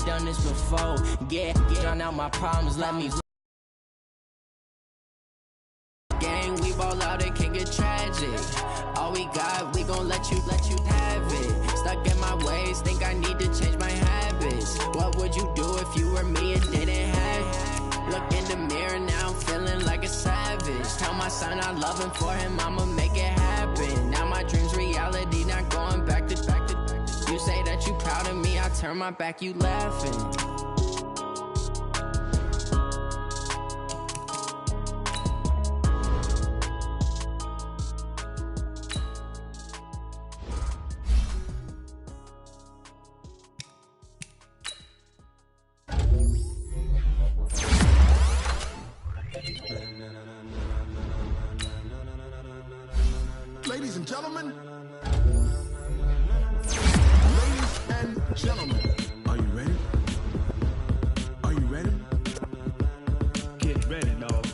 done this before. Get drown out my problems, let me. Gang, we ball out, it can get tragic. All we got, we gon' let you have it. Stuck in my ways, think I need to change my habits. What would you do if you were me and didn't have it? Look in the mirror, now I'm feeling like a savage. Tell my son I love him, for him I'ma make it happen. Now my dream's reality, not going back to. You say that you proud of me, I turn my back, you laughing. Ladies and gentlemen, are you ready? Are you ready? Get ready, dog.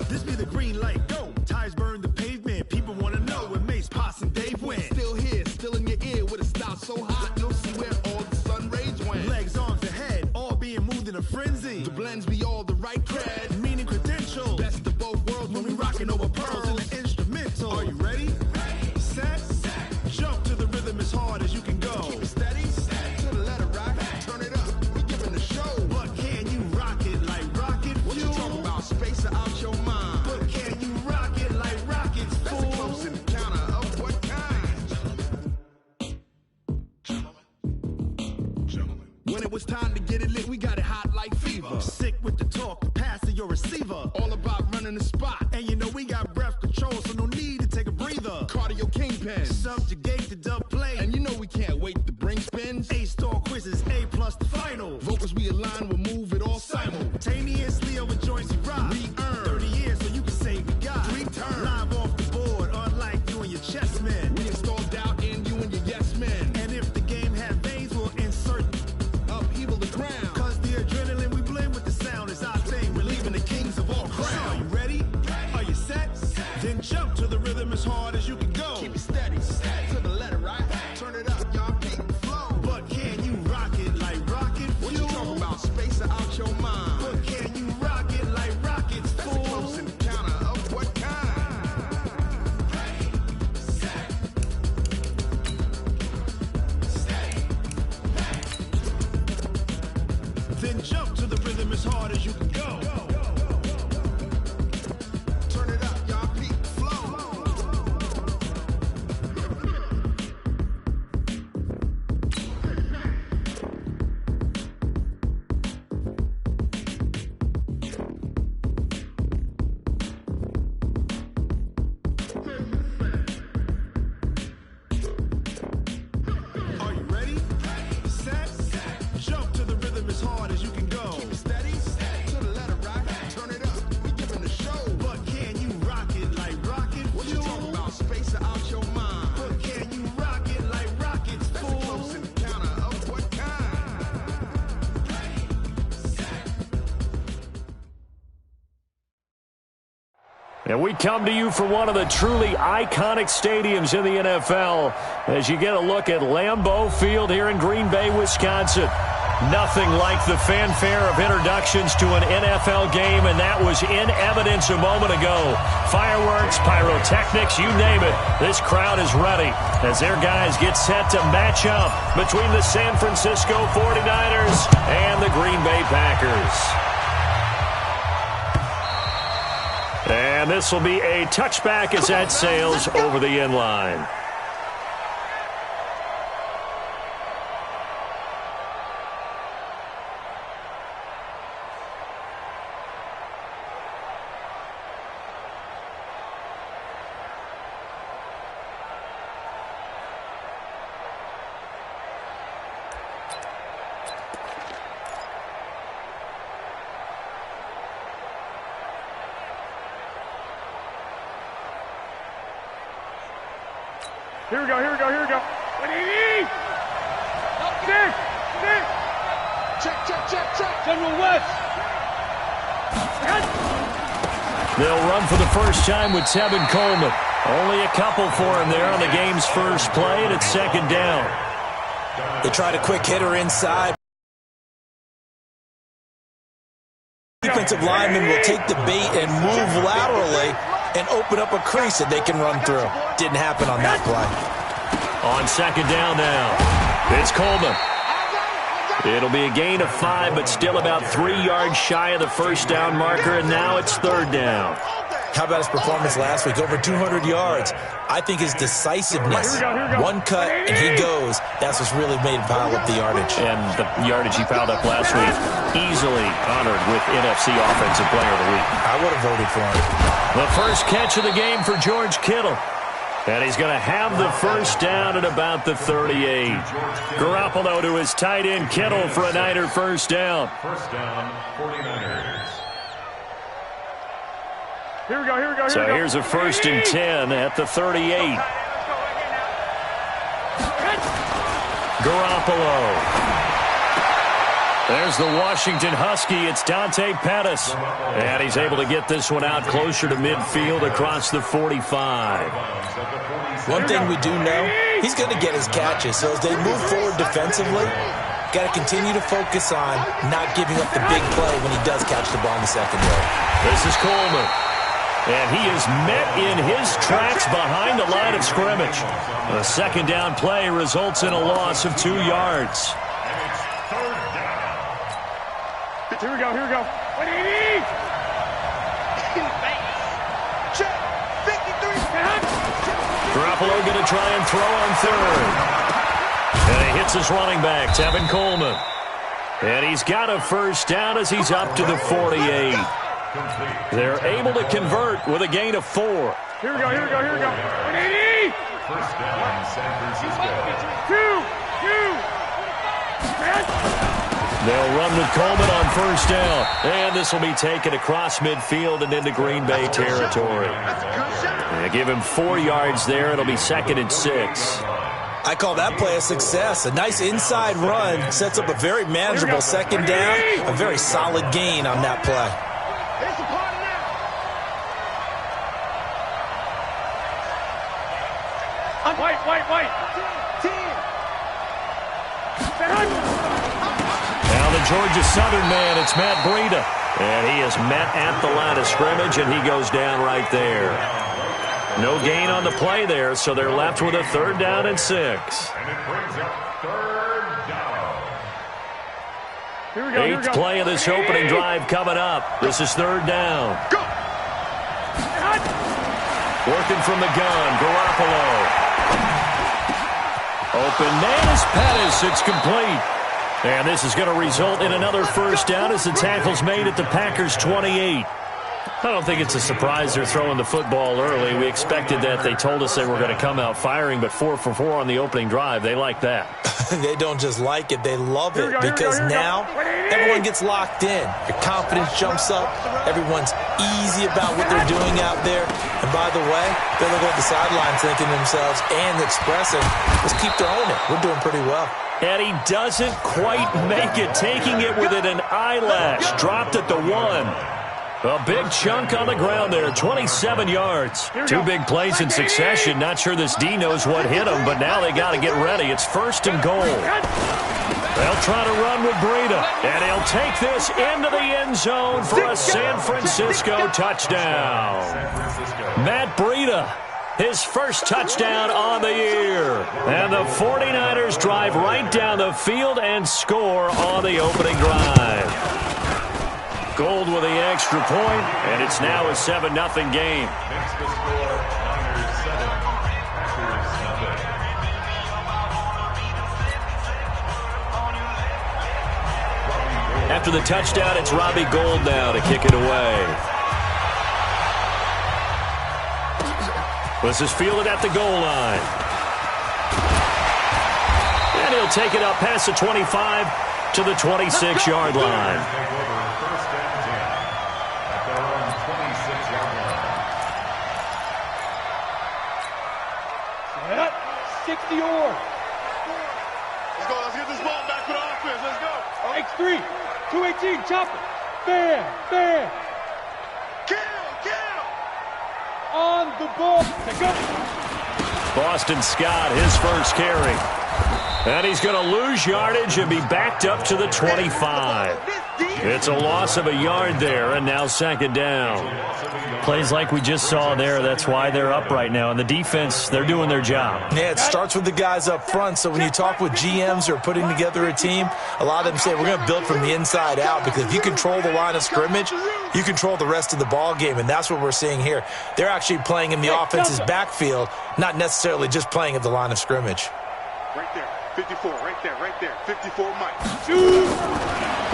This be the green light, go. Tires burn the pavement. People wanna know when Mace, Posse, and Dave went. Still here, still in your ear with a style so hot, you'll see where all the sun rays went. Legs, arms, and head, all being moved in a frenzy. The blends be all the right cred, meaning credentials. Best of both worlds when we rockin' over pearls in the instrumental. Are you ready? Set, jump to the rhythm as hard as you can go. Keep it steady, to the letter right, turn it up, we giving the show. But can you rock it like rocket fuel? What you talking about, space out your mind? But can you rock it like rockets, fool? That's a close encounter of what kind? Gentlemen. When it was time to get it lit, we got it hot like fever. Sick with the talk, the pass to your receiver. All about running the spot. And you know we got breath control, so no need to take a breather. Cardio kingpin, subjugate the dub play. And you know we can't wait to bring spins. A-star quizzes, A+ the final. Vocals we align, we'll move it all simultaneously over joints we rock. We earn 30 years so you can say we got 3 turns. Live off the board, unlike you and your chess men. We install doubt in you and your yes men. And if the game had veins, we'll insert upheaval the crown. Cause the adrenaline we blend with the sound is our thing. We're leaving the kings of all crowns. So are you ready? Are you set? Then jump to the rhythm as hard as you can go. Keep it steady, to the letter right. Turn it up, y'all keep the flow. But can you rock it like rocket fuel? What you talking about, space out your mind? But can you rock it like rockets, fool? That's a close encounter of what kind? Ready, set, steady, then jump to the rhythm as hard as you can go. Turn it up, y'all keep the flow. Are you ready? Set, jump to the rhythm as hard as you can go. Keep it steady, to the letter right. Turn it up, we giving the show. But can you rock it like rocket fuel? What you talking about, space out your mind? But can you rock it like rockets, fool? That's a close encounter of what kind? And we come to you from one of the truly iconic stadiums in the NFL as you get a look at Lambeau Field here in Green Bay, Wisconsin. Nothing like the fanfare of introductions to an NFL game, and that was in evidence a moment ago. Fireworks, pyrotechnics, you name it. This crowd is ready as their guys get set to match up between the San Francisco 49ers and the Green Bay Packers. And this will be a touchback as that sails over the end line. Here we go, here we go, here we go. Check. General West. They'll run for the first time with Tevin Coleman. Only a couple for him there on the game's first play, and it's second down. They tried a quick hitter inside. Defensive lineman will take the bait and move laterally and open up a crease that they can run through. Didn't happen on that play. On second down now, it's Coleman. It'll be a gain of 5, but still about 3 yards shy of the first down marker, and now it's third down. How about his performance last week? Over 200 yards. I think his decisiveness, one cut and he goes, that's what's really made him pile up the yardage. And the yardage he piled up last week, easily honored with NFC Offensive Player of the Week. I would have voted for him. The first catch of the game for George Kittle. And he's going to have the first down at about the 38. Garoppolo to his tight end, Kittle, for a Niner first down. First down, 49ers. Here we go. So here's a 1st and 10 at the 38. Garoppolo. There's the Washington Husky. It's Dante Pettis. And he's able to get this one out closer to midfield across the 45. One thing we do know, he's going to get his catches. So as they move forward defensively, got to continue to focus on not giving up the big play when he does catch the ball in the secondary. This is Coleman. And he is met in his tracks behind the line of scrimmage. The second down play results in a loss of 2 yards. Here we go. 180. Check. 53. Garoppolo going to try and throw on third. And he hits his running back, Tevin Coleman. And he's got a first down as he's up to the 48. They're able to convert with a gain of 4. Here we go. 180. First down, San Francisco. 2. They'll run with Coleman on first down. And this will be taken across midfield and into Green Bay territory. They give him 4 yards there. It'll be 2nd and 6. I call that play a success. A nice inside run sets up a very manageable second down. A very solid gain on that play. White. Now the Georgia Southern man, it's Matt Breida. And he is met at the line of scrimmage, and he goes down right there. No gain on the play there, so they're left with a 3rd down and 6. And it brings up 3rd down. Here we go. 8th play of this opening drive coming up. This is 3rd down. Go. Working from the gun, Garoppolo. Open man is Pettis. It's complete. And this is going to result in another first down as the tackle's made at the Packers' 28. I don't think it's a surprise they're throwing the football early. We expected that. They told us they were going to come out firing, but 4 for 4 on the opening drive. They like that. They don't just like it, they love it, because now everyone gets locked in. Your confidence jumps up. Everyone's easy about what they're doing out there. And by the way, they're looking at the sidelines thinking to themselves and expressing, let's keep throwing it. We're doing pretty well. And he doesn't quite make it, taking it within an eyelash. Dropped at the 1. A big chunk on the ground there, 27 yards. 2 big plays in succession. Not sure this D knows what hit him, but now they got to get ready. It's 1st and goal. They'll try to run with Breida, and he'll take this into the end zone for a San Francisco touchdown. Matt Breida, his first touchdown on the year. And the 49ers drive right down the field and score on the opening drive. Gold with the extra point, and it's now a 7-0 game. Next to score, Niners 7, Packers 7. After the touchdown, it's Robbie Gould now to kick it away. This is fielded at the goal line. And he'll take it up past the 25 to the 26-yard line. 60 or Let's go. Let's get this ball back for the offense. Let's go. X3, 218, chopper. Bam, bam. Kill. On the ball. Let's go. Boston Scott, his first carry. And he's going to lose yardage and be backed up to the 25. It's a loss of a yard there, and now second down. Plays like we just saw there, that's why they're up right now. And the defense, they're doing their job. Yeah, it starts with the guys up front. So when you talk with GMs who are putting together a team, a lot of them say we're going to build from the inside out, because if you control the line of scrimmage, you control the rest of the ball game, and that's what we're seeing here. They're actually playing in the offense's backfield, not necessarily just playing at the line of scrimmage. Right there. 54, right there. 54, Mike.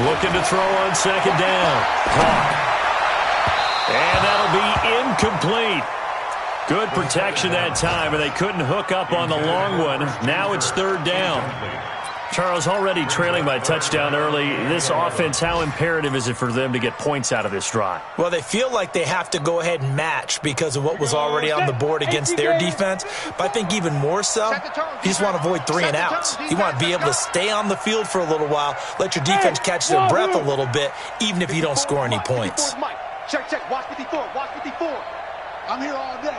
Looking to throw on second down. And that'll be incomplete. Good protection that time, and they couldn't hook up on the long one. Now it's third down. Charles, already trailing by touchdown early. This offense, how imperative is it for them to get points out of this drive? Well, they feel like they have to go ahead and match because of what was already on the board against their defense. But I think even more so, you just want to avoid 3 and outs. You want to be able to stay on the field for a little while, let your defense catch their breath a little bit, even if you don't score any points. Check. Watch 54. I'm here all day.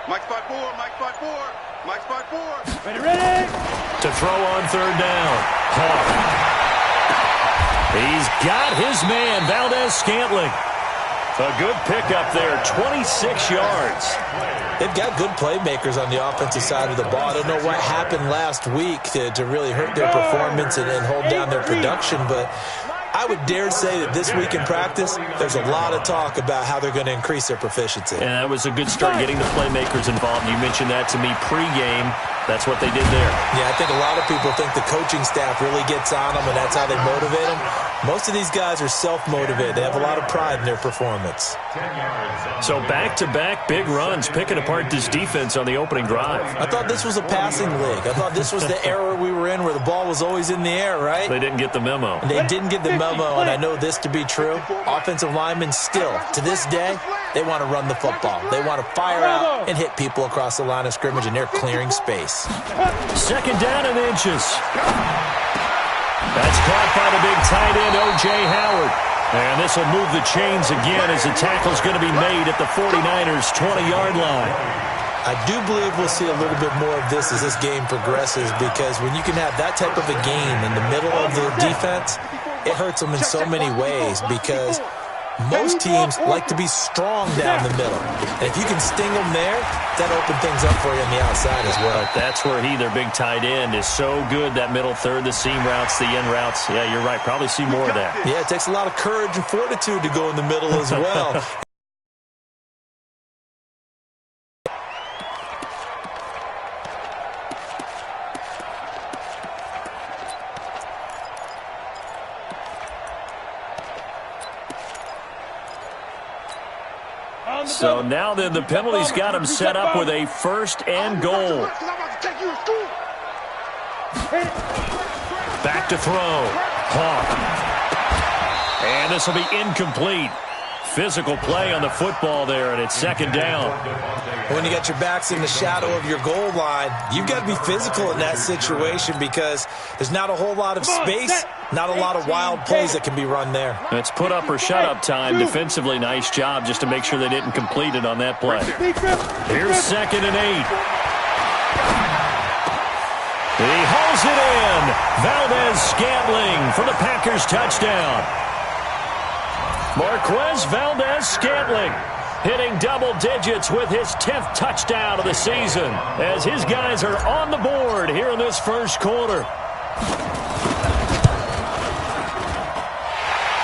Mike's 5-4. Ready. To throw on third down. He's got his man, Valdez-Scantling. A good pickup there, 26 yards. They've got good playmakers on the offensive side of the ball. I don't know what happened last week to really hurt their performance and hold down their production, but I would dare say that this week in practice, there's a lot of talk about how they're going to increase their proficiency. And that was a good start, getting the playmakers involved. You mentioned that to me pregame. That's what they did there. Yeah, I think a lot of people think the coaching staff really gets on them, and that's how they motivate them. Most of these guys are self-motivated. They have a lot of pride in their performance. So back-to-back big runs, picking apart this defense on the opening drive. I thought this was a passing league. I thought this was the era we were in where the ball was always in the air, right? They didn't get the memo. They didn't get the memo, and I know this to be true. Offensive linemen still, to this day, they want to run the football. They want to fire out and hit people across the line of scrimmage, and they're clearing space. Second down and inches. That's caught by the big tight end, O.J. Howard. And this will move the chains again as the tackle's going to be made at the 49ers' 20-yard line. I do believe we'll see a little bit more of this as this game progresses, because when you can have that type of a game in the middle of the defense, it hurts them in so many ways, because most teams like to be strong down the middle. And if you can sting them there, that opens things up for you on the outside as well. But that's where their big tight end, is so good, that middle third, the seam routes, the end routes. Yeah, you're right. Probably see more of that. Yeah, it takes a lot of courage and fortitude to go in the middle as well. So now then, the penalty's got him set up with a first and goal. Back to throw. And this will be incomplete. Physical play on the football there, and it's second down. When you got your backs in the shadow of your goal line, you've got to be physical in that situation, because there's not a whole lot of space, not a lot of wild plays that can be run there. It's put up or shut up time. Defensively, nice job just to make sure they didn't complete it on that play. Here's second and 8. He hauls it in. Valdez-Scantling for the Packers touchdown. Marquez Valdez-Scantling hitting double digits with his 10th touchdown of the season, as his guys are on the board here in this first quarter.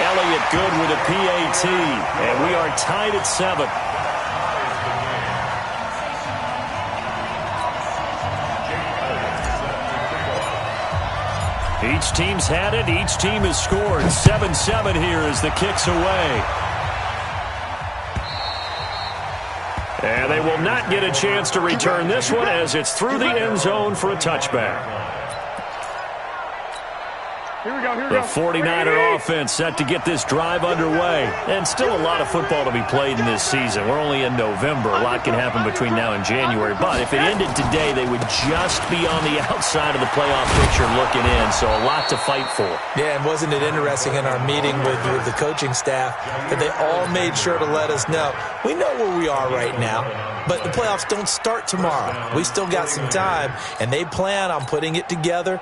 Elliott good with a PAT, and we are tied at 7. Each team's had it. Each team has scored. 7-7 here as the kick's away. And they will not get a chance to return this one, as it's through the end zone for a touchback. The 49er offense set to get this drive underway. And still a lot of football to be played in this season. We're only in November. A lot can happen between now and January. But if it ended today, they would just be on the outside of the playoff picture looking in. So a lot to fight for. Yeah, and wasn't it interesting in our meeting with the coaching staff that they all made sure to let us know, we know where we are right now, but the playoffs don't start tomorrow. We still got some time, and they plan on putting it together,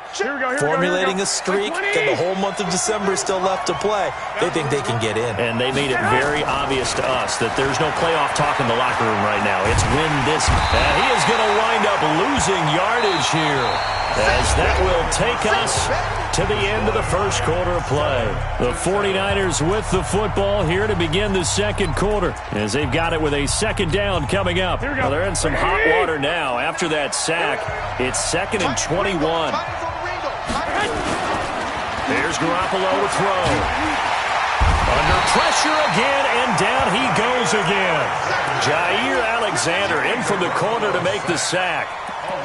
formulating a streak, and the whole month of December is still left to play. They think they can get in. And they made it very obvious to us that there's no playoff talk in the locker room right now. It's win this. And he is going to wind up losing yardage here, as that will take us to the end of the first quarter of play. The 49ers with the football here to begin the second quarter, as they've got it with a second down coming up. Well, they're in some hot water now. After that sack, it's 2nd and 21. There's Garoppolo to throw. Under pressure again, and down he goes again. Jair Alexander in from the corner to make the sack.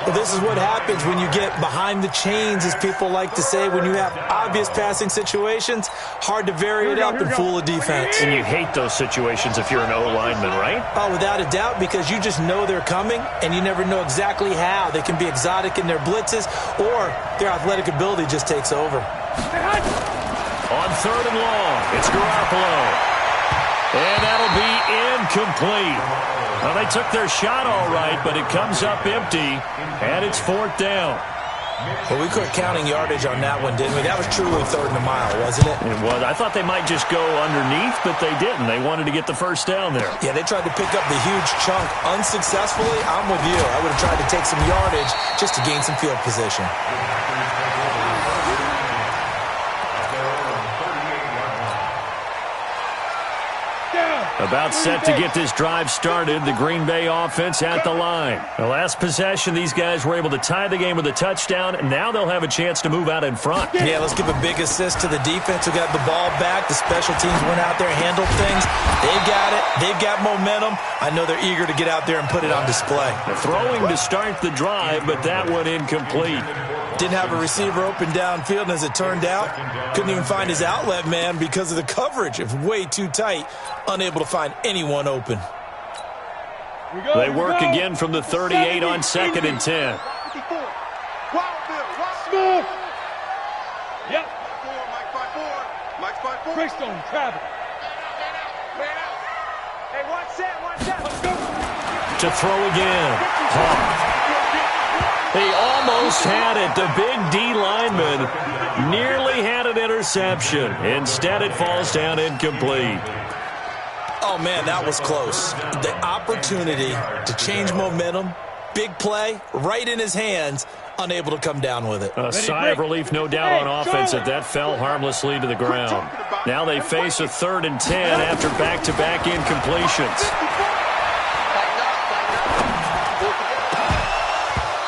Well, this is what happens when you get behind the chains, as people like to say. When you have obvious passing situations, hard to vary it up and fool a defense. And you hate those situations if you're an O-lineman, right? Oh, without a doubt, because you just know they're coming, and you never know exactly how. They can be exotic in their blitzes, or their athletic ability just takes over. On 3rd and long, it's Garoppolo. And that'll be incomplete. Well, they took their shot all right, but it comes up empty, and it's 4th down. Well, we quit counting yardage on that one, didn't we? That was truly 3rd and a mile, wasn't it? It was. I thought they might just go underneath, but they didn't. They wanted to get the first down there. Yeah, they tried to pick up the huge chunk unsuccessfully. I'm with you. I would have tried to take some yardage just to gain some field position. About set to get this drive started, the Green Bay offense at the line. The last possession, these guys were able to tie the game with a touchdown, and now they'll have a chance to move out in front. Yeah, let's give a big assist to the defense who got the ball back. The special teams went out there and handled things. They've got it. They've got momentum. I know they're eager to get out there and put it on display. Throwing to start the drive, but that one incomplete. Didn't have a receiver open downfield, and as it turned out, couldn't even find his outlet man because of the coverage. It was way too tight, unable to find anyone open. They work again from the 38 on 2nd and 10. Smooth. Yep. Mike's 5-4. Greystone, Travis. Hey, watch that. Let's go. To throw again. Hawk. He almost had it. The big D lineman nearly had an interception. Instead, it falls down incomplete. Oh, man, that was close. The opportunity to change momentum, big play, right in his hands, unable to come down with it. A sigh of relief, no doubt, on offense that fell harmlessly to the ground. Now they face a 3rd and 10 after back-to-back incompletions.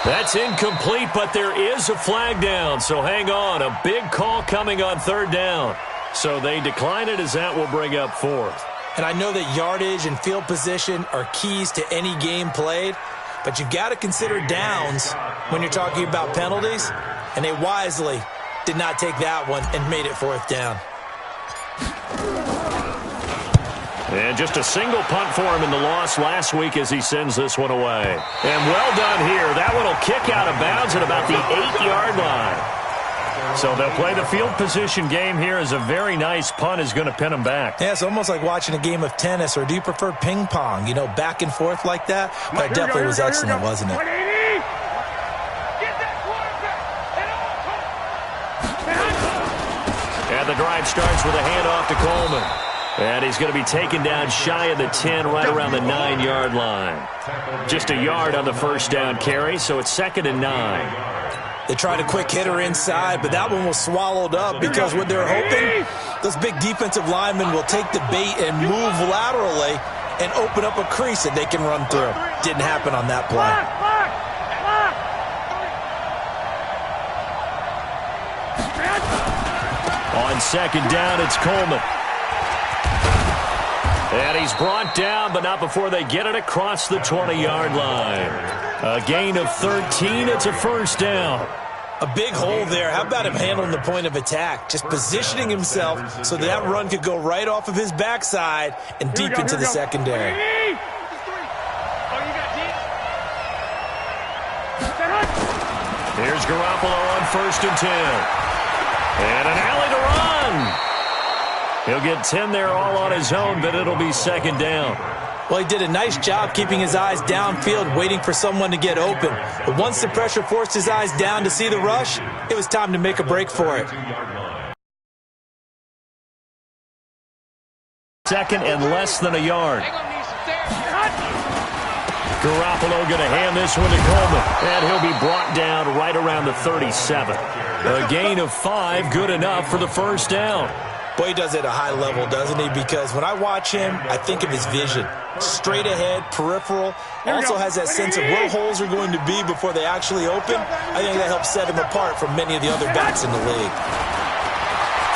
That's incomplete, but there is a flag down, so hang on. A big call coming on 3rd down. So they decline it, as that will bring up 4th. And I know that yardage and field position are keys to any game played, but you've got to consider downs when you're talking about penalties, and they wisely did not take that one and made it 4th down. And just a single punt for him in the loss last week as he sends this one away. And well done here. That one will kick out of bounds at about the 8-yard line. So they'll play the field position game here, as a very nice punt is going to pin them back. Yeah, it's almost like watching a game of tennis, or do you prefer ping pong? You know, back and forth like that? But it definitely was excellent, wasn't it? And the drive starts with a handoff to Coleman. And he's going to be taken down shy of the 10, right around the 9-yard line. Just a yard on the first down carry, so it's 2nd and 9. They tried a quick hitter inside, but that one was swallowed up because what they're hoping, those big defensive linemen will take the bait and move laterally and open up a crease that they can run through. Didn't happen on that play. On 2nd down, it's Coleman. And he's brought down, but not before they get it across the 20-yard line. A gain of 13. It's a first down. A big hole there. How about him handling the point of attack? Just positioning himself so that run could go right off of his backside and deep into the secondary. Here's Garoppolo on 1st and 10. And an alley to run. He'll get 10 there all on his own, but it'll be 2nd down. Well, he did a nice job keeping his eyes downfield, waiting for someone to get open. But once the pressure forced his eyes down to see the rush, it was time to make a break for it. 2nd and less than a yard. Garoppolo going to hand this one to Coleman, and he'll be brought down right around the 37. A gain of 5, good enough for the 1st down. Boy, he does it at a high level, doesn't he? Because when I watch him, I think of his vision. Straight ahead, peripheral. Also has that sense of where holes are going to be before they actually open. I think that helps set him apart from many of the other backs in the league.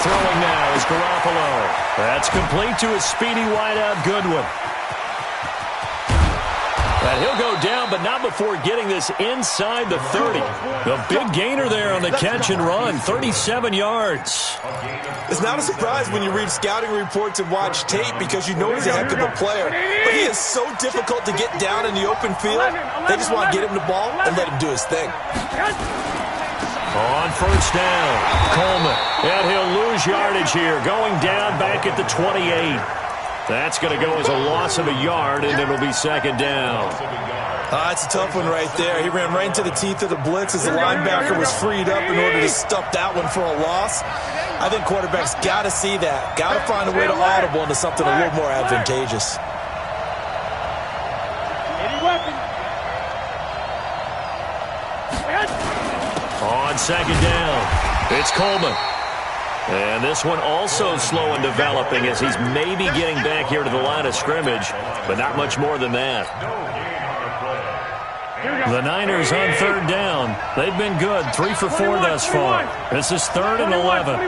Throwing now is Garoppolo. That's complete to his speedy wideout Goodwin. And he'll go down, but not before getting this inside the 30. The big gainer there on the catch and run, 37 yards. It's not a surprise when you read scouting reports and watch tape because you know he's a heck of a player. But he is so difficult to get down in the open field. They just want to get him the ball and let him do his thing. On 1st down, Coleman. And he'll lose yardage here, going down back at the 28. That's going to go as a loss of a yard, and it'll be 2nd down. That's a tough one right there. He ran right into the teeth of the blitz as the linebacker was freed up in order to stuff that one for a loss. I think quarterbacks got to see that. Got to find a way to audible into something a little more advantageous. On 2nd down, it's Coleman. And this one also slow in developing as he's maybe getting back here to the line of scrimmage, but not much more than that. The Niners on 3rd down. They've been good, 3 for 4 thus far. This is 3rd and 11.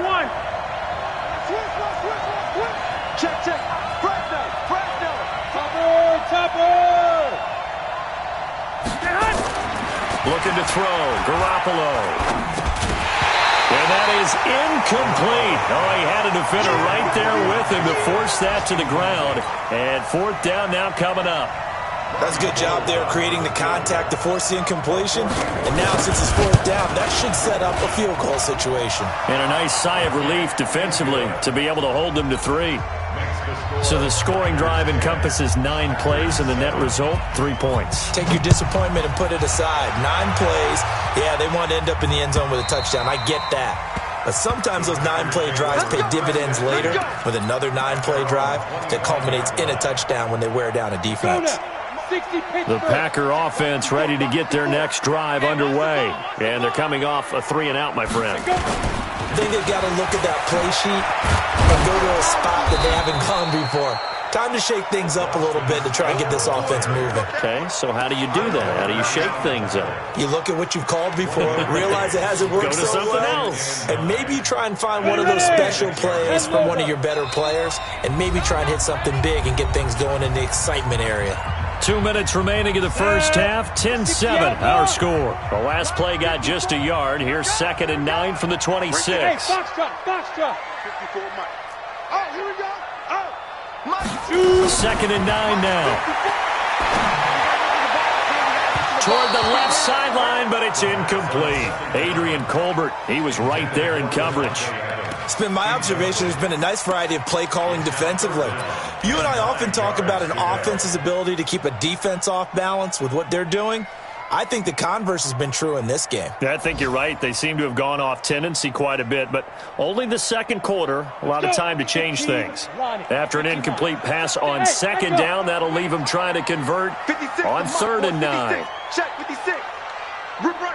Check, check. Looking to throw, Garoppolo. And that is incomplete. Oh, he had a defender right there with him to force that to the ground. And 4th down now coming up. That's a good job there creating the contact to force the incompletion. And now since it's 4th down, that should set up a field goal situation. And a nice sigh of relief defensively to be able to hold them to 3. So the scoring drive encompasses 9 plays, and the net result, 3 points. Take your disappointment and put it aside. 9 plays. Yeah, they want to end up in the end zone with a touchdown. I get that. But sometimes those 9-play drives pay dividends later with another 9-play drive that culminates in a touchdown when they wear down a defense. The Packer offense ready to get their next drive underway. And they're coming off a 3-and-out, my friend. I think they've got to look at that play sheet and go to a spot that they haven't gone before. Time to shake things up a little bit to try and get this offense moving. Okay, so how do you do that? How do you shake things up? You look at what you've called before, realize it hasn't worked go to so something well, else. and maybe try and find one of those special plays from one of your better players, and maybe try and hit something big and get things going in the excitement area. 2 minutes remaining in the first half, 10-7, our score. The last play got just a yard. Here's 2nd and 9 from the 26. Hey, box drop. 54 Mike. Oh, here we go. Oh, Mike. 2nd and 9 now. Toward the left sideline, but it's incomplete. Adrian Colbert, he was right there in coverage. It's been my observation there's been a nice variety of play calling defensively. You and I often talk about an offense's ability to keep a defense off balance with what they're doing. I think the converse has been true in this game. I think you're right. They seem to have gone off tendency quite a bit, but only the second quarter, a lot of time to change things. After an incomplete pass on 2nd down, that'll leave them trying to convert on 3rd and 9. Check, 56. Rip right.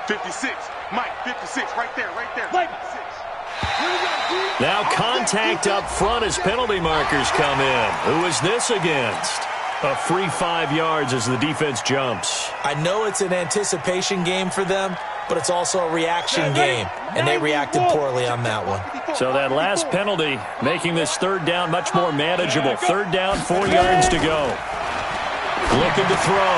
56. Mike, 56, right there. Mike. Now contact up front as penalty markers come in. Who is this against? A free 5 yards as the defense jumps. I know it's an anticipation game for them, but it's also a reaction game, and they reacted poorly on that one. So that last penalty making this 3rd down much more manageable. 3rd down, 4 yards to go. Looking to throw.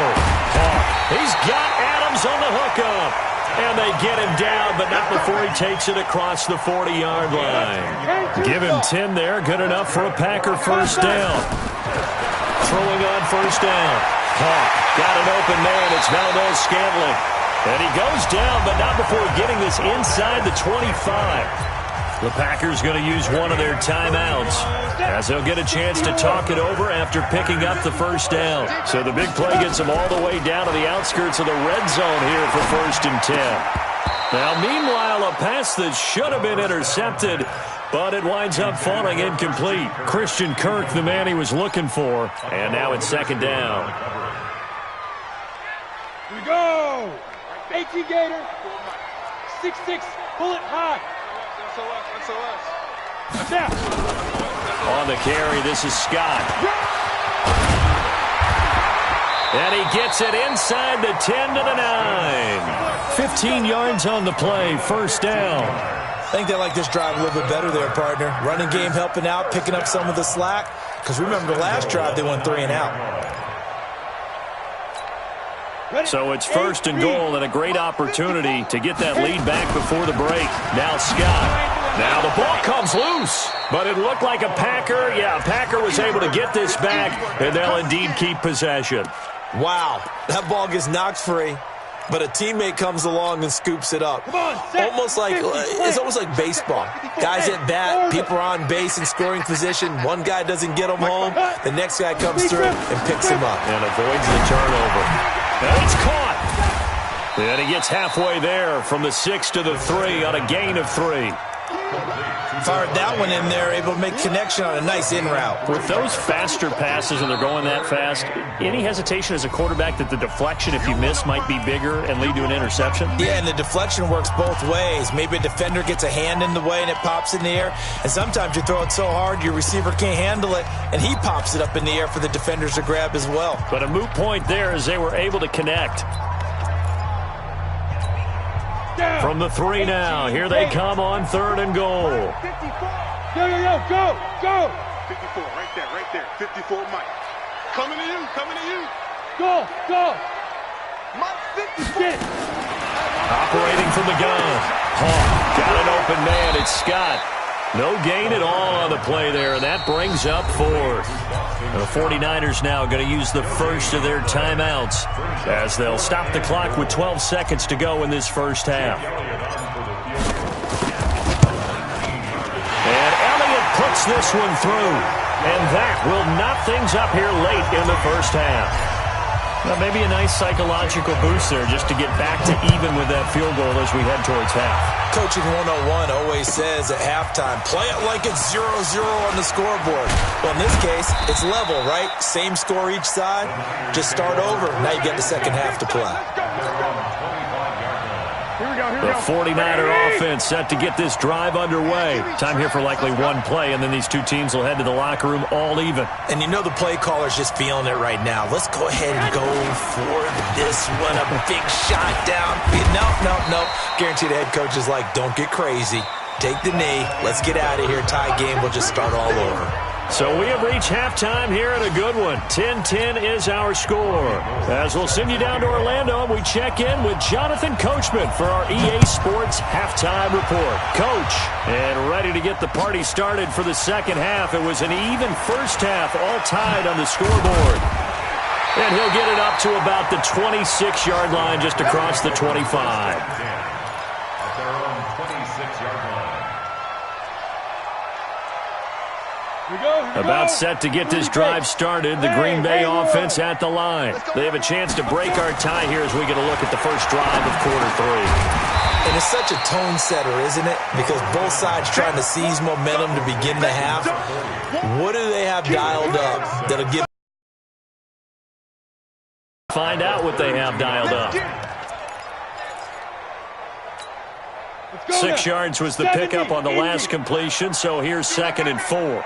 He's got Adams on the hookup. And they get him down, but not before he takes it across the 40-yard line. Give him 10 there. Good enough for a Packer first down. Throwing on first down. Hawk got an open man. It's Valdez-Scantling. And he goes down, but not before getting this inside the 25. The Packers going to use one of their timeouts as they'll get a chance to talk it over after picking up the first down. So the big play gets them all the way down to the outskirts of the red zone here for 1st and 10. Now, meanwhile, a pass that should have been intercepted, but it winds up falling incomplete. Christian Kirk, the man he was looking for, and now it's 2nd down. Here we go. 18 Gator. 6'6", pull it high. On the carry, this is Scott. And he gets it inside the 10 to the 9. 15 yards on the play, 1st down. I think they like this drive a little bit better there, partner. Running game helping out, picking up some of the slack. Because remember the last drive, they went 3 and out. So it's 1st and goal and a great opportunity to get that lead back before the break. Now Scott. Now the ball comes loose, but it looked like a Packer. Yeah, a Packer was able to get this back, and they'll indeed keep possession. Wow, that ball gets knocked free, but a teammate comes along and scoops it up. It's almost like baseball. Guys at bat, people are on base in scoring position. One guy doesn't get him home. The next guy comes through and picks him up. And avoids the turnover. And it's caught. And he gets halfway there from the 6 to the 3 on a gain of 3. Fired that one in there, able to make connection on a nice in route. With those faster passes and they're going that fast, any hesitation as a quarterback that the deflection, if you miss, might be bigger and lead to an interception? Yeah, and the deflection works both ways. Maybe a defender gets a hand in the way and it pops in the air. And sometimes you throw it so hard your receiver can't handle it, and he pops it up in the air for the defenders to grab as well. But a moot point there as they were able to connect. From the 3 now, here they come on 3rd and goal. Go. 54, right there. 54, Mike. Coming to you. Go. Mike, 54. Operating from the gun. Hawk got an open man. It's Scott. No gain at all on the play there, and that brings up 4th. The 49ers now going to use the first of their timeouts as they'll stop the clock with 12 seconds to go in this first half. And Elliott puts this one through, and that will knock things up here late in the first half. Well, maybe a nice psychological boost there just to get back to even with that field goal as we head towards half. Coaching 101 always says at halftime, play it like it's 0-0 on the scoreboard. Well, in this case, it's level, right? Same score each side. Just start over. Now you get the second half to play. The 49er offense set to get this drive underway. Time here for likely one play, and then these two teams will head to the locker room all even. And you know the play caller's just feeling it right now. Let's go ahead and go for this one. A big shot down. No. Guarantee the head coach is like, don't get crazy. Take the knee. Let's get out of here. Tie game. We'll just start all over. So we have reached halftime here at a good one. 10-10 is our score. As we'll send you down to Orlando, and we check in with Jonathan Coachman for our EA Sports Halftime Report. Coach, and ready to get the party started for the second half. It was an even first half, all tied on the scoreboard. And he'll get it up to about the 26-yard line, just across the 25. About set to get this drive started. The Green Bay offense at the line. They have a chance to break our tie here as we get a look at the first drive of quarter 3. And it's such a tone setter, isn't it? Because both sides trying to seize momentum to begin the half. What do they have dialed up that'll give? Find out what they have dialed up. 6 yards was the pickup on the last completion, so here's 2nd and 4.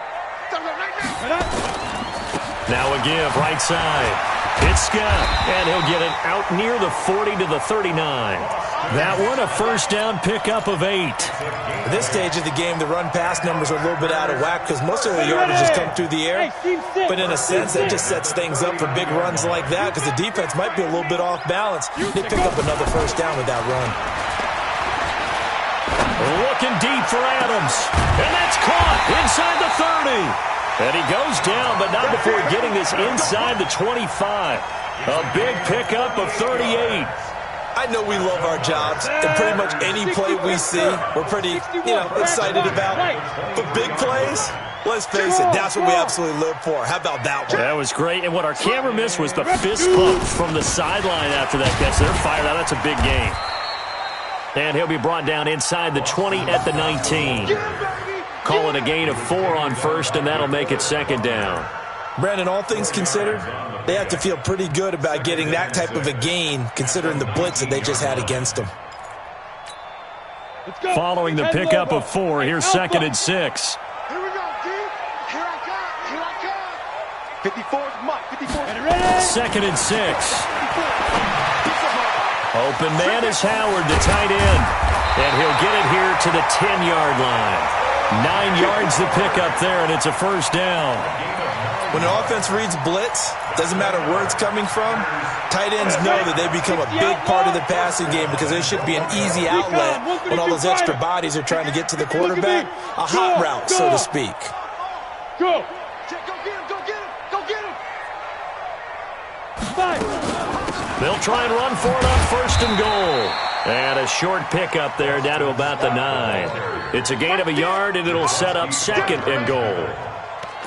Now a give, right side. It's Scott, and he'll get it out near the 40 to the 39. That one, a first down pickup of 8. At this stage of the game, the run-pass numbers are a little bit out of whack because most of the yardage has come through the air. But in a sense, that just sets things up for big runs like that because the defense might be a little bit off balance. They pick up another first down with that run. Looking deep for Adams. And that's caught inside the 30. And he goes down, but not before getting this inside the 25. A big pickup of 38. I know we love our jobs, and pretty much any play we see, we're pretty, excited about. But big plays, let's face it, that's what we absolutely live for. How about that one? That was great, and what our camera missed was the fist pump from the sideline after that catch. They're fired out. That's a big game. And he'll be brought down inside the 20 at the 19. Call it a gain of 4 on first, and that'll make it second down. Brandon, all things considered, they have to feel pretty good about getting that type of a gain considering the blitz that they just had against them. Following the pickup of 4, here's second and 6. Here we go, D. Here I come. 54 is Mike. 54. Second and 6. Open man is Howard, the tight end. And he'll get it here to the 10-yard line. 9 yards to pick up there, and it's a first down. When an offense reads blitz, doesn't matter where it's coming from, tight ends know that they become a big part of the passing game because they should be an easy outlet when all those extra bodies are trying to get to the quarterback. A hot route, so to speak. Go. Go get him. Go get him. Go get him. They'll try and run for it on first and goal. And a short pickup there down to about the 9. It's a gain of a yard, and it'll set up second and goal.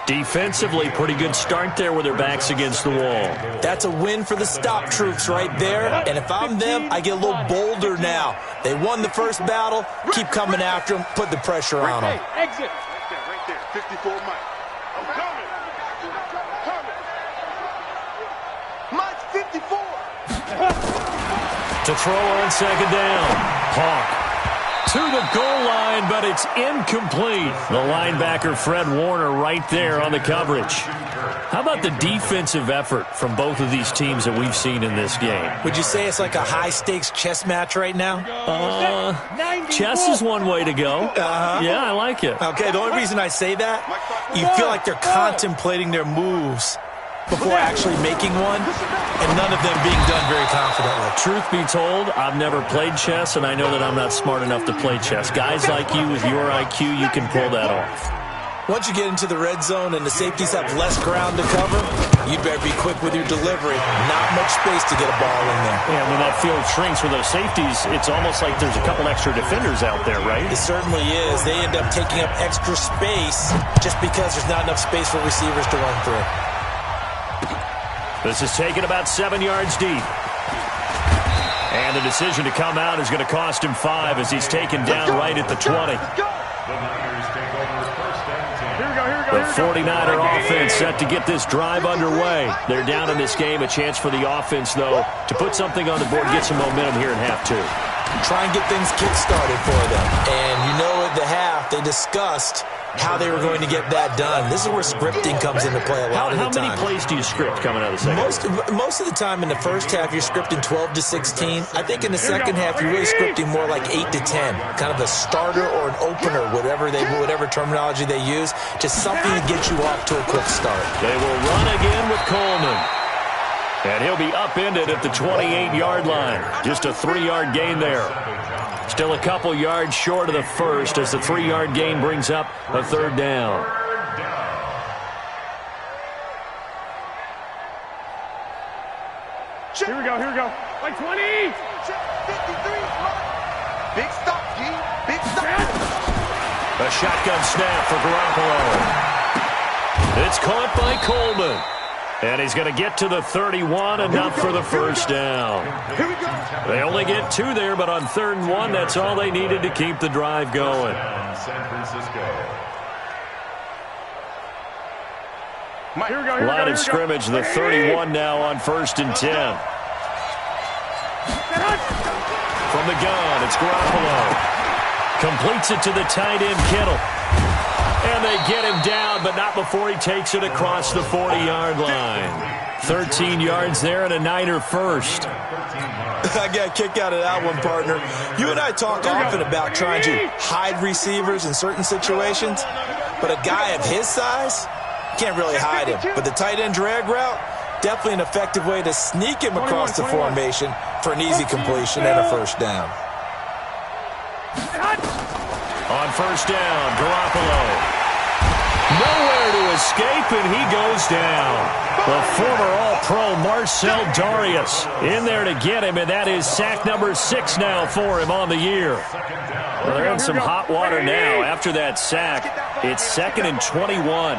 Defensively, pretty good start there with their backs against the wall. That's a win for the stop troops right there. And if I'm them, I get a little bolder now. They won the first battle. Keep coming after them. Put the pressure on them. Exit. Right there. 54 Mike. I'm coming. Mike's 54. To throw on second down. Hawk to the goal line, but it's incomplete. The linebacker, Fred Warner, right there on the coverage. How about the defensive effort from both of these teams that we've seen in this game? Would you say it's like a high-stakes chess match right now? Chess is one way to go. Yeah, I like it. Okay, the only reason I say that, you feel like they're contemplating their moves before actually making one, and none of them being done very confidently. Truth be told, I've never played chess, and I know that I'm not smart enough to play chess. Guys like you with your IQ, you can pull that off. Once you get into the red zone and the safeties have less ground to cover, you'd better be quick with your delivery. Not much space to get a ball in there. Yeah, when that field shrinks with those safeties, it's almost like there's a couple extra defenders out there, right? It certainly is. They end up taking up extra space just because there's not enough space for receivers to run through. This is taken about 7 yards deep. And the decision to come out is going to cost him 5 as he's taken down right at the 20. The 49er offense set to get this drive underway. They're down in this game. A chance for the offense, though, to put something on the board, get some momentum here in half 2. Try and get things kick-started for them. And you know at the half, they discussed how they were going to get that done. This is where scripting comes into play a lot of the time. How many plays do you script coming out of the second? Most of the time in the first half, you're scripting 12 to 16. I think in the second half, you're really scripting more like 8 to 10. Kind of a starter or an opener, whatever terminology they use. Just something to get you off to a quick start. They will run again with Coleman. And he'll be upended at the 28-yard line. Just a 3-yard gain there. Still a couple yards short of the first as the 3-yard gain brings up a third down. Here we go. Like 20. 53. Big stop, G. Big stop. A shotgun snap for Garoppolo. It's caught by Coleman. And he's going to get to the 31, enough for the first down. They only get 2 there, but on 3rd and 1, that's all they needed to keep the drive going. Line of scrimmage, the 31 now on 1st and 10. From the gun, it's Garoppolo. Completes it to the tight end, Kittle. And they get him down, but not before he takes it across the 40-yard line. 13 yards there and a Niner first. I got a kick out of that one, partner. You and I talk often about trying to hide receivers in certain situations, but a guy of his size, can't really hide him. But the tight end drag route, definitely an effective way to sneak him across the formation for an easy completion and a first down. On first down, Garoppolo. Nowhere to escape, and he goes down. The former All-Pro Marcel Darius in there to get him, and that is sack number 6 now for him on the year. Well, they're in some hot water now after that sack. It's 2nd and 21.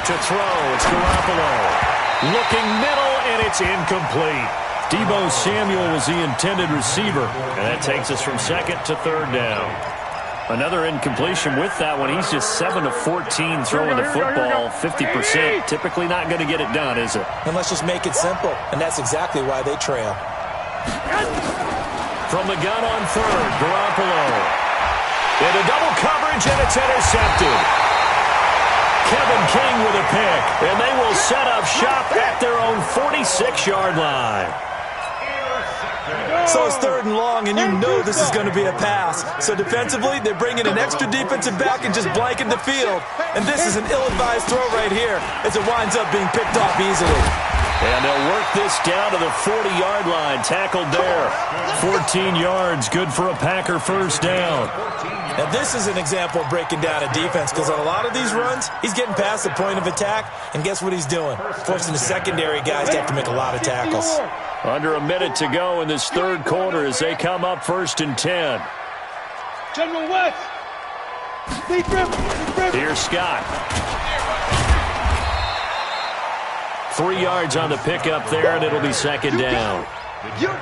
To throw, it's Garoppolo. Looking middle, and it's incomplete. Deebo Samuel was the intended receiver, and that takes us from 2nd to 3rd down. Another incompletion with that one. He's just 7 of 14 throwing the football, 50%. Typically not going to get it done, is it? And let's just make it simple, and that's exactly why they trail. From the gun on 3rd, Garoppolo. Into double coverage, and it's intercepted. Kevin King with a pick, and they will set up shop at their own 46-yard line. So it's 3rd and long, and you know this is going to be a pass. So defensively, they're bringing an extra defensive back and just blanking the field. And this is an ill-advised throw right here as it winds up being picked off easily. And they'll work this down to the 40-yard line, tackled there. 14 yards, good for a Packer first down. Now this is an example of breaking down a defense, because on a lot of these runs, he's getting past the point of attack, and guess what he's doing? Forcing the secondary guys to have to make a lot of tackles. Under a minute to go in this 3rd quarter as they come up 1st and 10. General West. Here's Scott. 3 yards on the pickup there, and it'll be 2nd down.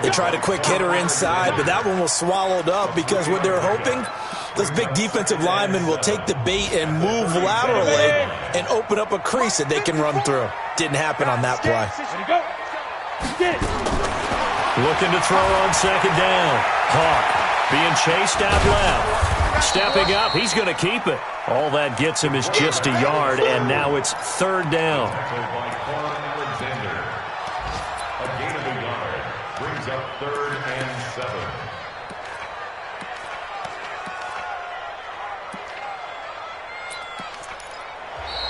They tried a quick hitter inside, but that one was swallowed up because what they're hoping, those big defensive linemen will take the bait and move laterally and open up a crease that they can run through. Didn't happen on that play. Looking to throw on 2nd down. Hawk being chased out left. Stepping up, he's going to keep it. All that gets him is just a yard, and now it's 3rd down. Brings up 3rd and 7.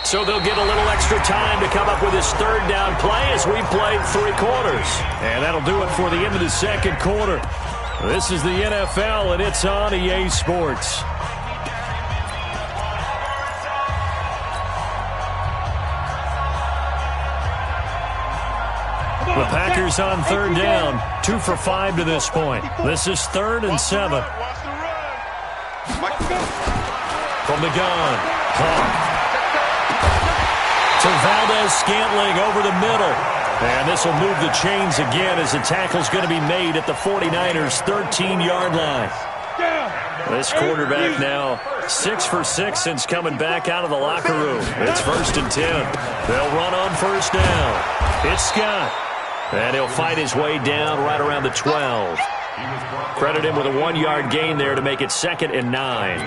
So they'll get a little extra time to come up with his 3rd down play as we played 3 quarters. And that'll do it for the end of the 2nd quarter. This is the NFL, and it's on EA Sports. The Packers on 3rd down, 2 for 5 to this point. This is 3rd and 7. From the gun, Hawk. To Valdez-Scantling over the middle. And this will move the chains again as the tackle's going to be made at the 49ers' 13-yard line. This quarterback now 6 for 6 since coming back out of the locker room. It's 1st and 10. They'll run on 1st down. It's Scott. And he'll fight his way down right around the 12. Credit him with a 1-yard gain there to make it 2nd and 9.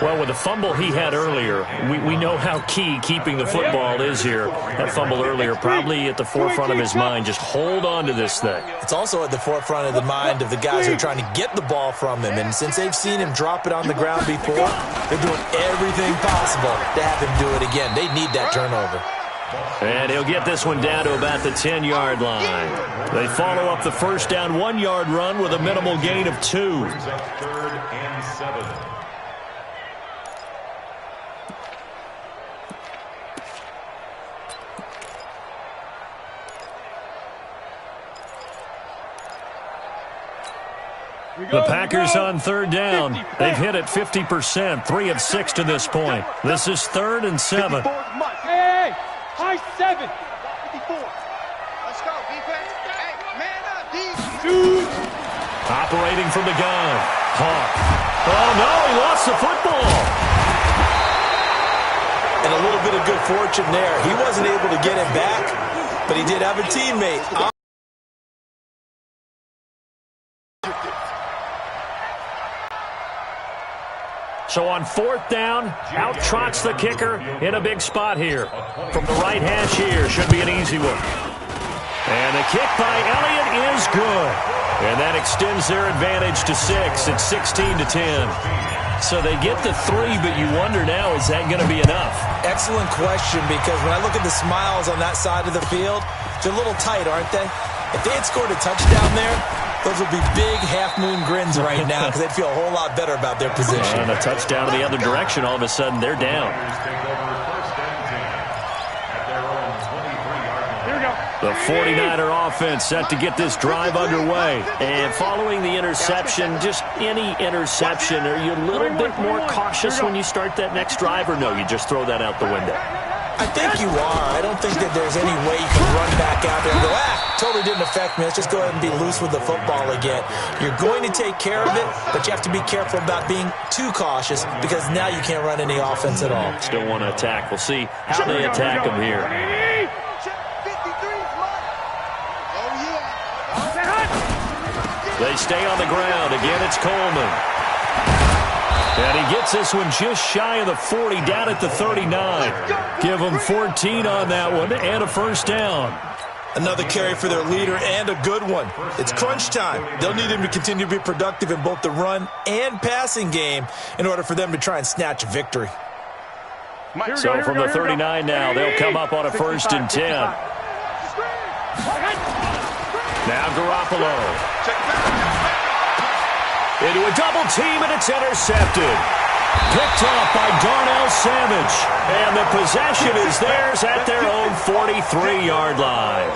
Well, with the fumble he had earlier, we know how key keeping the football is here. That fumble earlier probably at the forefront of his mind. Just hold on to this thing. It's also at the forefront of the mind of the guys who are trying to get the ball from him. And since they've seen him drop it on the ground before, they're doing everything possible to have him do it again. They need that turnover. And he'll get this one down to about the 10-yard line. They follow up the 1st down 1-yard run with a minimal gain of 2. 3rd and 7. The Packers on 3rd down. They've hit it 50%, 3 of 6 to this point. This is 3rd and 7. Hey, high 7. 54. Let's go, defense. Hey, man up, defense. Operating from the gun. Hawk. Oh, no, he lost the football. And a little bit of good fortune there. He wasn't able to get it back, but he did have a teammate. So on 4th down, out trots the kicker in a big spot here. From the right hash here, should be an easy one. And the kick by Elliott is good. And that extends their advantage to 6. It's 16-10. So they get the 3, but you wonder now, is that going to be enough? Excellent question, because when I look at the smiles on that side of the field, they're a little tight, aren't they? If they had scored a touchdown there, those would be big half-moon grins right now because they'd feel a whole lot better about their position. And a touchdown in the other direction, all of a sudden they're down. The 49er offense set to get this drive underway. And following the interception, just any interception, are you a little bit more cautious when you start that next drive, or no, you just throw that out the window? I think you are. I don't think that there's any way you can run back out there and go, totally didn't affect me. Let's just go ahead and be loose with the football again. You're going to take care of it, but you have to be careful about being too cautious because now you can't run any offense at all. Still want to attack. We'll see how they attack them here. They stay on the ground. Again, it's Coleman. And he gets this one just shy of the 40, down at the 39. Give them 14 on that one and a first down. Another carry for their leader and a good one. It's crunch time. They'll need him to continue to be productive in both the run and passing game in order for them to try and snatch a victory. So from the 39 now, they'll come up on a 1st and 10. Now Garoppolo. Into a double team, and it's intercepted. Picked off by Darnell Savage. And the possession is theirs at their own 43-yard line.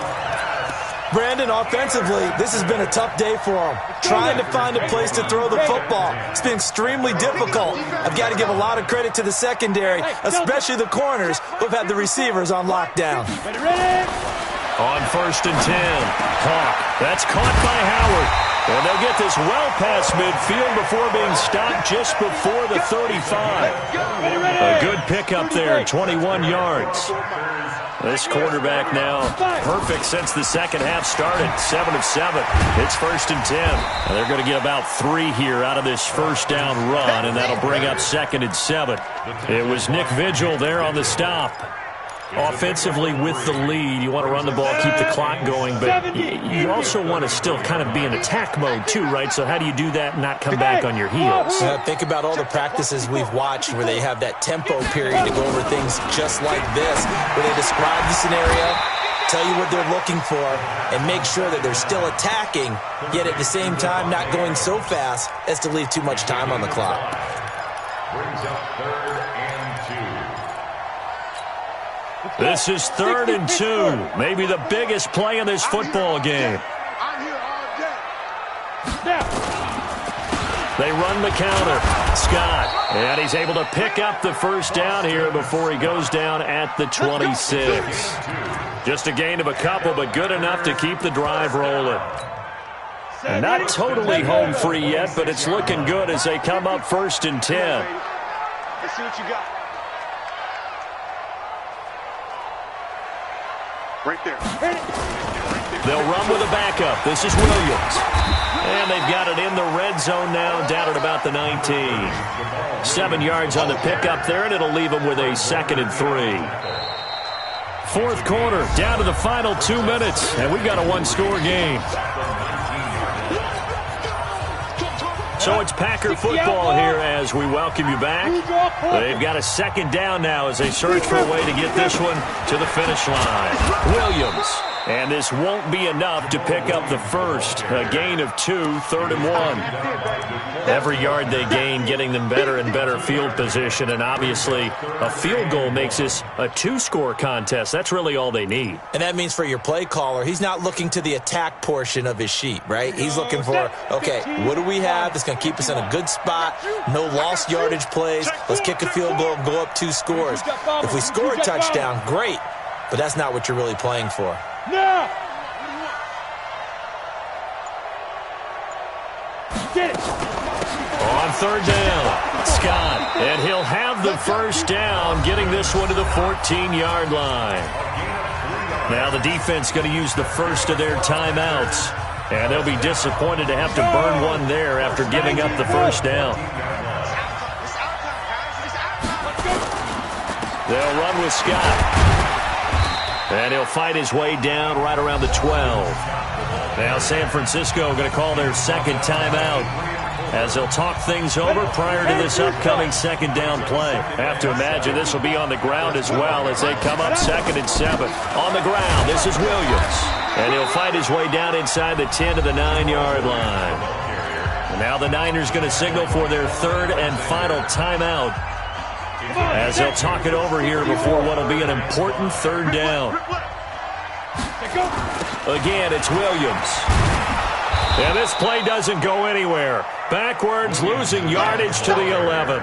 Brandon, offensively, this has been a tough day for them. Trying to find a place to throw the football. It's been extremely difficult. I've got to give a lot of credit to the secondary, especially the corners who've had the receivers on lockdown. On 1st and 10, Hawk. That's caught by Howard. And they'll get this well past midfield before being stopped just before the 35. A good pickup there, 21 yards. This quarterback now perfect since the second half started, 7 of 7. It's 1st and 10. And they're going to get about 3 here out of this first down run, and that'll bring up 2nd and 7. It was Nick Vigil there on the stop. Offensively with the lead, you want to run the ball, keep the clock going, but you also want to still kind of be in attack mode too, right? So how do you do that and not come back on your heels? Think about all the practices we've watched where they have that tempo period to go over things just like this, where they describe the scenario, tell you what they're looking for, and make sure that they're still attacking, yet at the same time not going so fast as to leave too much time on the clock. Brings up 3rd and 2. This is 3rd and 2. Maybe the biggest play in this football game. They run the counter. Scott. And he's able to pick up the first down here before he goes down at the 26. Just a gain of a couple, but good enough to keep the drive rolling. Not totally home free yet, but it's looking good as they come up 1st and 10. Let's see what you got. Right there. They'll run with a backup. This is Williams. And they've got it in the red zone now, down at about the 19. 7 yards on the pickup there, and it'll leave them with a 2nd and 3. 4th quarter, down to the final 2 minutes, and we've got a one-score game. So it's Packer football here as we welcome you back. They've got a 2nd down now as they search for a way to get this one to the finish line. Williams. And this won't be enough to pick up the first. A gain of 2, 3rd and 1. Every yard they gain getting them better and better field position. And obviously a field goal makes this a 2-score contest. That's really all they need. And that means for your play caller, he's not looking to the attack portion of his sheet, right? He's looking for, okay, what do we have that's going to keep us in a good spot? No lost yardage plays. Let's kick a field goal and go up 2 scores. If we score a touchdown, great. But that's not what you're really playing for. Now! Get it! On 3rd down, Scott. And he'll have the first down, getting this one to the 14-yard line. Now the defense going to use the first of their timeouts. And they'll be disappointed to have to burn one there after giving up the first down. They'll run with Scott. And he'll fight his way down right around the 12. Now San Francisco going to call their second timeout as they'll talk things over prior to this upcoming second down play. Have to imagine this will be on the ground as well as they come up 2nd and 7. On the ground, this is Williams. And he'll fight his way down inside the 10 to the 9-yard line. And now the Niners going to signal for their third and final timeout as they'll talk it over here before what will be an important third down. Again, it's Williams. And this play doesn't go anywhere. Backwards, losing yardage to the 11.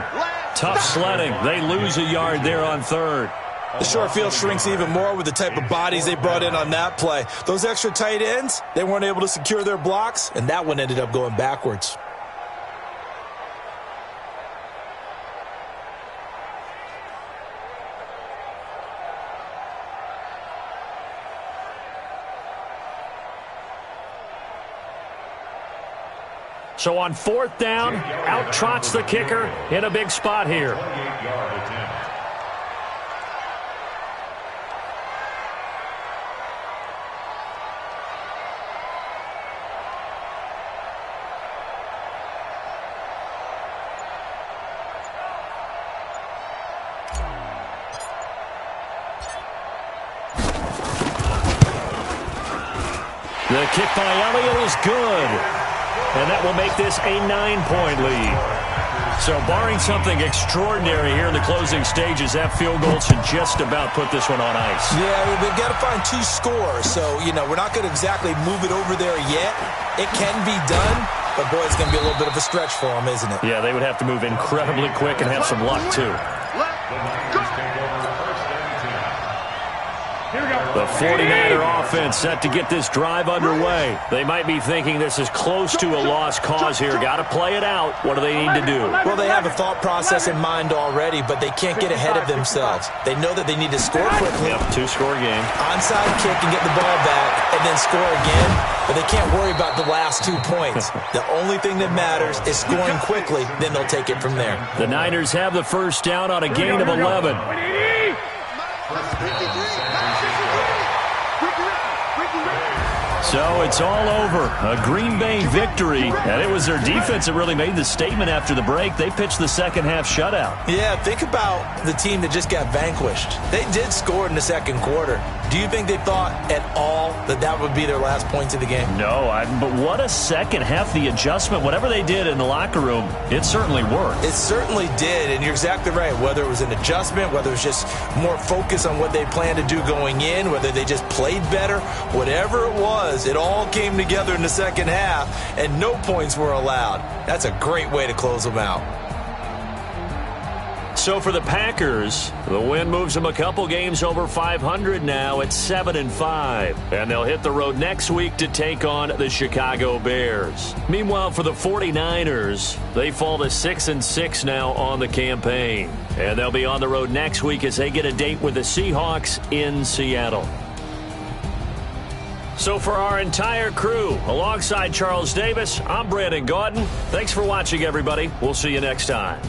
Tough sledding. They lose a yard there on third. The short field shrinks even more with the type of bodies they brought in on that play. Those extra tight ends, they weren't able to secure their blocks, and that one ended up going backwards. So on 4th down, out trots the kicker in a big spot here. The kick by Elliott is good. And that will make this a 9-point lead. So barring something extraordinary here in the closing stages, that field goal should just about put this one on ice. Yeah, we've got to find 2 scores. So, we're not going to exactly move it over there yet. It can be done, but, boy, it's going to be a little bit of a stretch for them, isn't it? Yeah, they would have to move incredibly quick and have some luck, too. The 49er offense set to get this drive underway. They might be thinking this is close to a lost cause here. Got to play it out. What do they need to do? Well, they have a thought process in mind already, but they can't get ahead of themselves. They know that they need to score quickly. Yep, 2-score game. Onside kick and get the ball back and then score again. But they can't worry about the last 2 points. The only thing that matters is scoring quickly. Then they'll take it from there. The Niners have the first down on a gain of 11. So it's all over. A Green Bay victory. And it was their defense that really made the statement after the break. They pitched the second half shutout. Yeah, think about the team that just got vanquished. They did score in the second quarter. Do you think they thought at all that that would be their last points of the game? No, but what a second half. The adjustment, whatever they did in the locker room, it certainly worked. It certainly did, and you're exactly right. Whether it was an adjustment, whether it was just more focus on what they planned to do going in, whether they just played better, whatever it was, it all came together in the second half, and no points were allowed. That's a great way to close them out. So for the Packers, the win moves them a couple games over 500 now at 7-5. And they'll hit the road next week to take on the Chicago Bears. Meanwhile, for the 49ers, they fall to 6-6 now on the campaign. And they'll be on the road next week as they get a date with the Seahawks in Seattle. So for our entire crew, alongside Charles Davis, I'm Brandon Gaudin. Thanks for watching, everybody. We'll see you next time.